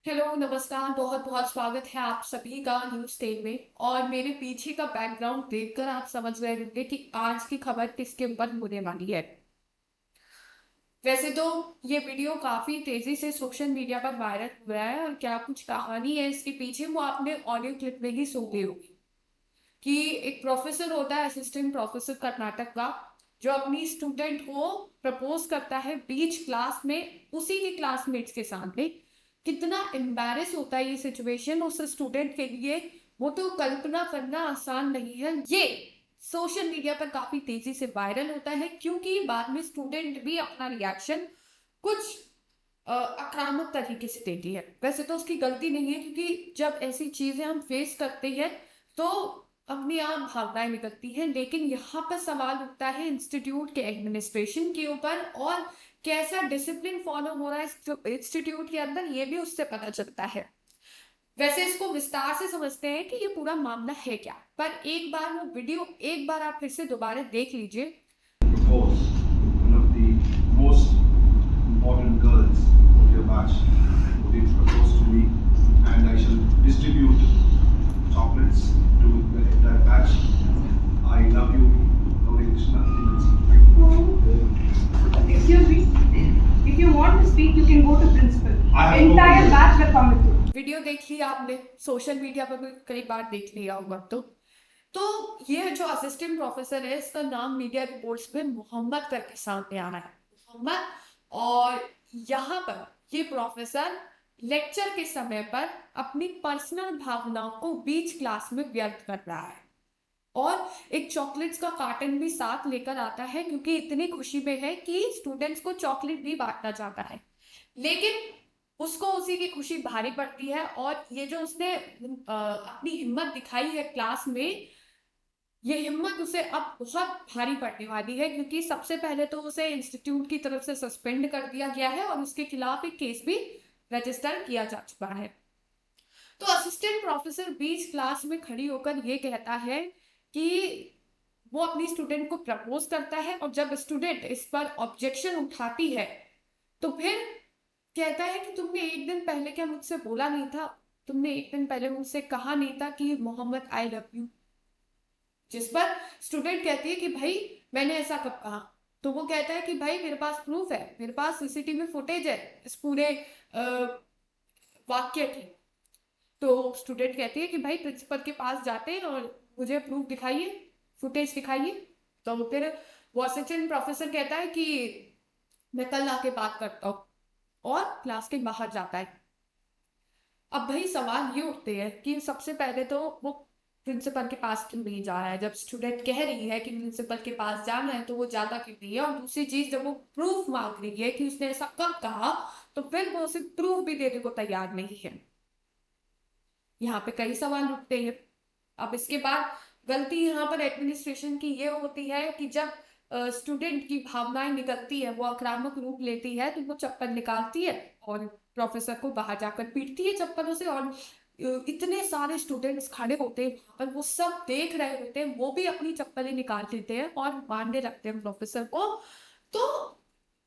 Hello नमस्कार, बहुत बहुत स्वागत है आप सभी का न्यूज टेन में। और मेरे पीछे का बैकग्राउंड देखकर आप समझ गए होंगे कि आज की खबर किसके ऊपर होने वाली है। वैसे तो ये वीडियो काफी तेजी से सोशल मीडिया पर वायरल हो रहा है और क्या कुछ कहानी है इसके पीछे वो आपने ऑडियो क्लिप में ही सुनी होगी कि एक प्रोफेसर होता है, असिस्टेंट प्रोफेसर कर्नाटक का, जो अपनी स्टूडेंट को प्रपोज करता है बीच क्लास में उसी के क्लासमेट्स के सामने। कितना एम्बैरेस होता है ये सिचुएशन उस स्टूडेंट के लिए, वो तो कल्पना करना आसान नहीं है। ये सोशल मीडिया पर काफी तेजी से वायरल होता है क्योंकि बाद में स्टूडेंट भी अपना रिएक्शन कुछ आक्रामक तरीके से देती है। वैसे तो उसकी गलती नहीं है क्योंकि जब ऐसी चीजें हम फेस करते हैं तो अपनी आप भावनाएं निकलती हैं, लेकिन यहाँ पर सवाल उठता है इंस्टीट्यूट के एडमिनिस्ट्रेशन के ऊपर और कैसा डिसिप्लिन फॉलो हो रहा है इंस्टीट्यूट के अंदर, ये भी उससे पता चलता है। वैसे इसको विस्तार से समझते हैं कि ये पूरा मामला है क्या, पर एक बार वो वीडियो एक बार आप फिर से दोबारा देख लीजिए। Propose one of the most important girls of your batch who did propose to me, and I shall distribute chocolates to the entire batch. I love you, Gauri Krishna. Excuse me. If you want to speak, you can go to principal. I have Entire spoken. batch will come with you. Video देख लिया आपने, social media पर भी कई बार देख लिया होगा। तो ये जो असिस्टेंट प्रोफेसर है इसका नाम मीडिया रिपोर्ट्स में मोहम्मद करके सामने आ रहा है, मोहम्मद। और यहाँ पर ये प्रोफेसर लेक्चर के समय पर अपनी पर्सनल भावनाओं को बीच क्लास में व्यक्त कर रहा है और एक चॉकलेट्स का कार्टन भी साथ लेकर आता है क्योंकि इतनी खुशी में है कि स्टूडेंट्स को चॉकलेट भी बांटना चाहता है। लेकिन उसको उसी की खुशी भारी पड़ती है और ये जो उसने अपनी हिम्मत दिखाई है क्लास में, ये हिम्मत उसे अब बहुत भारी पड़ने वाली है क्योंकि सबसे पहले तो उसे इंस्टीट्यूट की तरफ से सस्पेंड कर दिया गया है और उसके खिलाफ एक केस भी रजिस्टर किया जा चुका है। तो असिस्टेंट प्रोफेसर बीच क्लास में खड़ी होकर ये कहता है कि वो अपनी स्टूडेंट को प्रपोज करता है और जब स्टूडेंट इस पर ऑब्जेक्शन उठाती है तो फिर कहता है कि तुमने एक दिन पहले क्या मुझसे बोला नहीं था, तुमने एक दिन पहले मुझसे कहा नहीं था कि मोहम्मद आई लव यू। जिस पर स्टूडेंट कहती है कि भाई मैंने ऐसा कब कहा। तो वो कहता है कि भाई मेरे पास प्रूफ है, मेरे पास सीसीटीवी फुटेज है इस पूरे वाक्य की। तो स्टूडेंट कहती है कि भाई प्रिंसिपल के पास जाते हैं और मुझे प्रूफ दिखाइए, फुटेज दिखाइए। तो फिर वो असिस्टेंट प्रोफेसर कहता है कि मैं कल आके बात करता हूँ और क्लास के बाहर जाता है। अब भाई सवाल ये उठते हैं कि सबसे पहले तो वो प्रिंसिपल के पास क्यों नहीं जा रहा है, जब स्टूडेंट कह रही है कि प्रिंसिपल के पास जाना है तो वो ज्यादा क्यों नहीं है। और दूसरी चीज, जब वो प्रूफ मांग रही है कि उसने ऐसा कब कहा तो फिर वो उसे प्रूफ भी देने को तैयार नहीं है। यहाँ पे कई सवाल उठते हैं। अब इसके बाद गलती यहाँ पर एडमिनिस्ट्रेशन की ये होती है कि जब स्टूडेंट की भावनाएं निकलती है, वो आक्रामक रूप लेती है, तो वो चप्पल निकालती है और प्रोफेसर को बाहर जाकर पीटती है चप्पलों से। और इतने सारे स्टूडेंट्स खड़े होते हैं वहां पर, वो सब देख रहे होते हैं, वो भी अपनी चप्पलें निकाल लेते हैं और मारने लगते हैं प्रोफेसर को। तो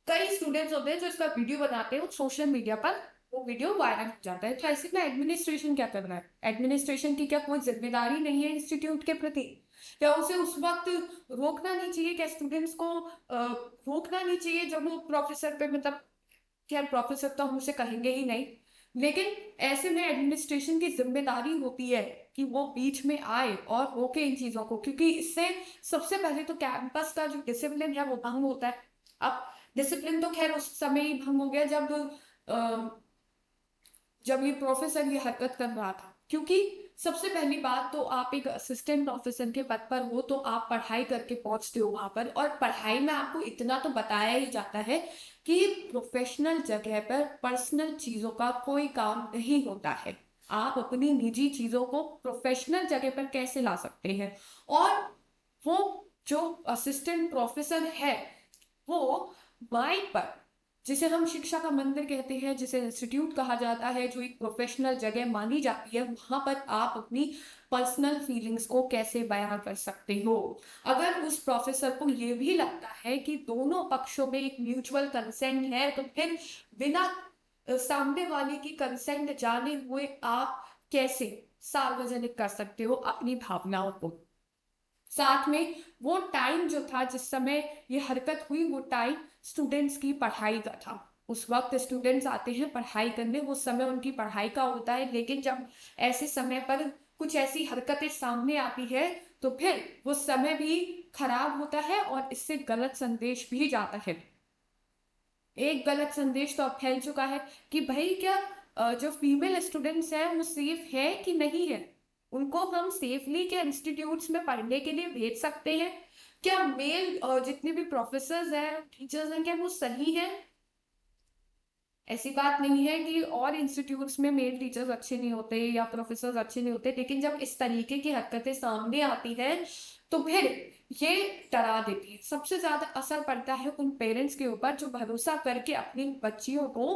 कई स्टूडेंट्स होते हैं जो इसका वीडियो बनाते हैं सोशल मीडिया पर, वो वीडियो वायरल हो जाता है। तो ऐसे में एडमिनिस्ट्रेशन क्या कर रहा है? एडमिनिस्ट्रेशन की क्या कोई जिम्मेदारी नहीं है इंस्टीट्यूट के प्रति? क्या उसे उस वक्त रोकना नहीं चाहिए? क्या स्टूडेंट्स को रोकना नहीं चाहिए जब वो प्रोफेसर पे, मतलब क्या प्रोफेसर तो हम उसे कहेंगे ही नहीं, लेकिन ऐसे में एडमिनिस्ट्रेशन की जिम्मेदारी होती है कि वो बीच में आए और रोके इन चीजों को, क्योंकि इससे सबसे पहले तो कैंपस का जो डिसिप्लिन है वो भंग होता है। अब डिसिप्लिन तो खैर उस समय ही भंग हो गया जब ये प्रोफेसर ये हरकत कर रहा था, क्योंकि सबसे पहली बात तो आप एक असिस्टेंट प्रोफेसर के पद पर हो तो आप पढ़ाई करके पहुंचते हो वहां पर, और पढ़ाई में आपको इतना तो बताया ही जाता है कि प्रोफेशनल जगह पर पर्सनल चीजों का कोई काम नहीं होता है। आप अपनी निजी चीजों को प्रोफेशनल जगह पर कैसे ला सकते हैं? और वो जो असिस्टेंट प्रोफेसर है वो माइक पर, जिसे हम शिक्षा का मंदिर कहते हैं, जिसे इंस्टीट्यूट कहा जाता है, जो एक प्रोफेशनल जगह मानी जाती है, वहां पर आप अपनी पर्सनल फीलिंग्स को कैसे बयां कर सकते हो? अगर उस प्रोफेसर को ये भी लगता है कि दोनों पक्षों में एक म्यूचुअल कंसेंट है तो फिर बिना सामने वाले की कंसेंट जाने हुए आप कैसे सार्वजनिक कर सकते हो अपनी भावनाओं को। साथ में वो टाइम जो था जिस समय ये हरकत हुई, वो टाइम स्टूडेंट्स की पढ़ाई का था। उस वक्त स्टूडेंट्स आते हैं पढ़ाई करने, वो समय उनकी पढ़ाई का होता है, लेकिन जब ऐसे समय पर कुछ ऐसी हरकतें सामने आती है तो फिर वो समय भी खराब होता है और इससे गलत संदेश भी जाता है। एक गलत संदेश तो अब फैल चुका है कि भाई क्या जो फीमेल स्टूडेंट्स हैं वो सेफ है कि नहीं है, उनको हम सेफली क्या इंस्टीट्यूट्स में पढ़ने के लिए भेज सकते हैं, क्या मेल जितने भी प्रोफेसर्स हैं टीचर्स हैं क्या वो सही हैं। ऐसी बात नहीं है कि और इंस्टीट्यूट्स में मेल टीचर्स अच्छे नहीं होते या प्रोफेसर्स अच्छे नहीं होते, लेकिन जब इस तरीके की हरकतें सामने आती हैं तो फिर ये डरा देती है। सबसे ज्यादा असर पड़ता है उन पेरेंट्स के ऊपर जो भरोसा करके अपनी बच्चियों को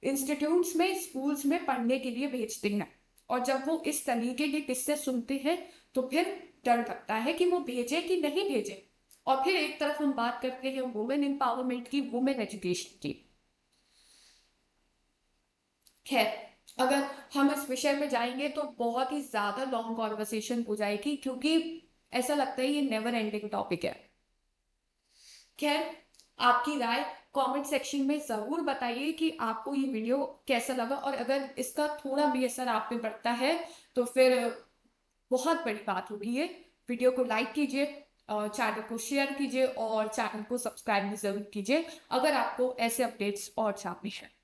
इंस्टीट्यूट्स में स्कूल्स में पढ़ने के लिए भेजते हैं, और जब वो इस तरीके के किस्से सुनते हैं तो फिर डर लगता है कि वो भेजे कि नहीं भेजे। और फिर एक तरफ हम बात करते हैं वुमेन एम्पावरमेंट की, वुमेन एजुकेशन की। खैर, अगर हम इस विषय में जाएंगे तो बहुत ही ज्यादा लॉन्ग कॉन्वर्सेशन हो जाएगी, क्योंकि ऐसा लगता है ये नेवर एंडिंग टॉपिक है। खैर, आपकी राय कमेंट सेक्शन में जरूर बताइए कि आपको ये वीडियो कैसा लगा, और अगर इसका थोड़ा भी असर आप पे पड़ता है तो फिर बहुत बड़ी बात होगी ये। वीडियो को लाइक कीजिए, चैनल को शेयर कीजिए और चैनल को सब्सक्राइब भी जरूर कीजिए अगर आपको ऐसे अपडेट्स और जाननी है।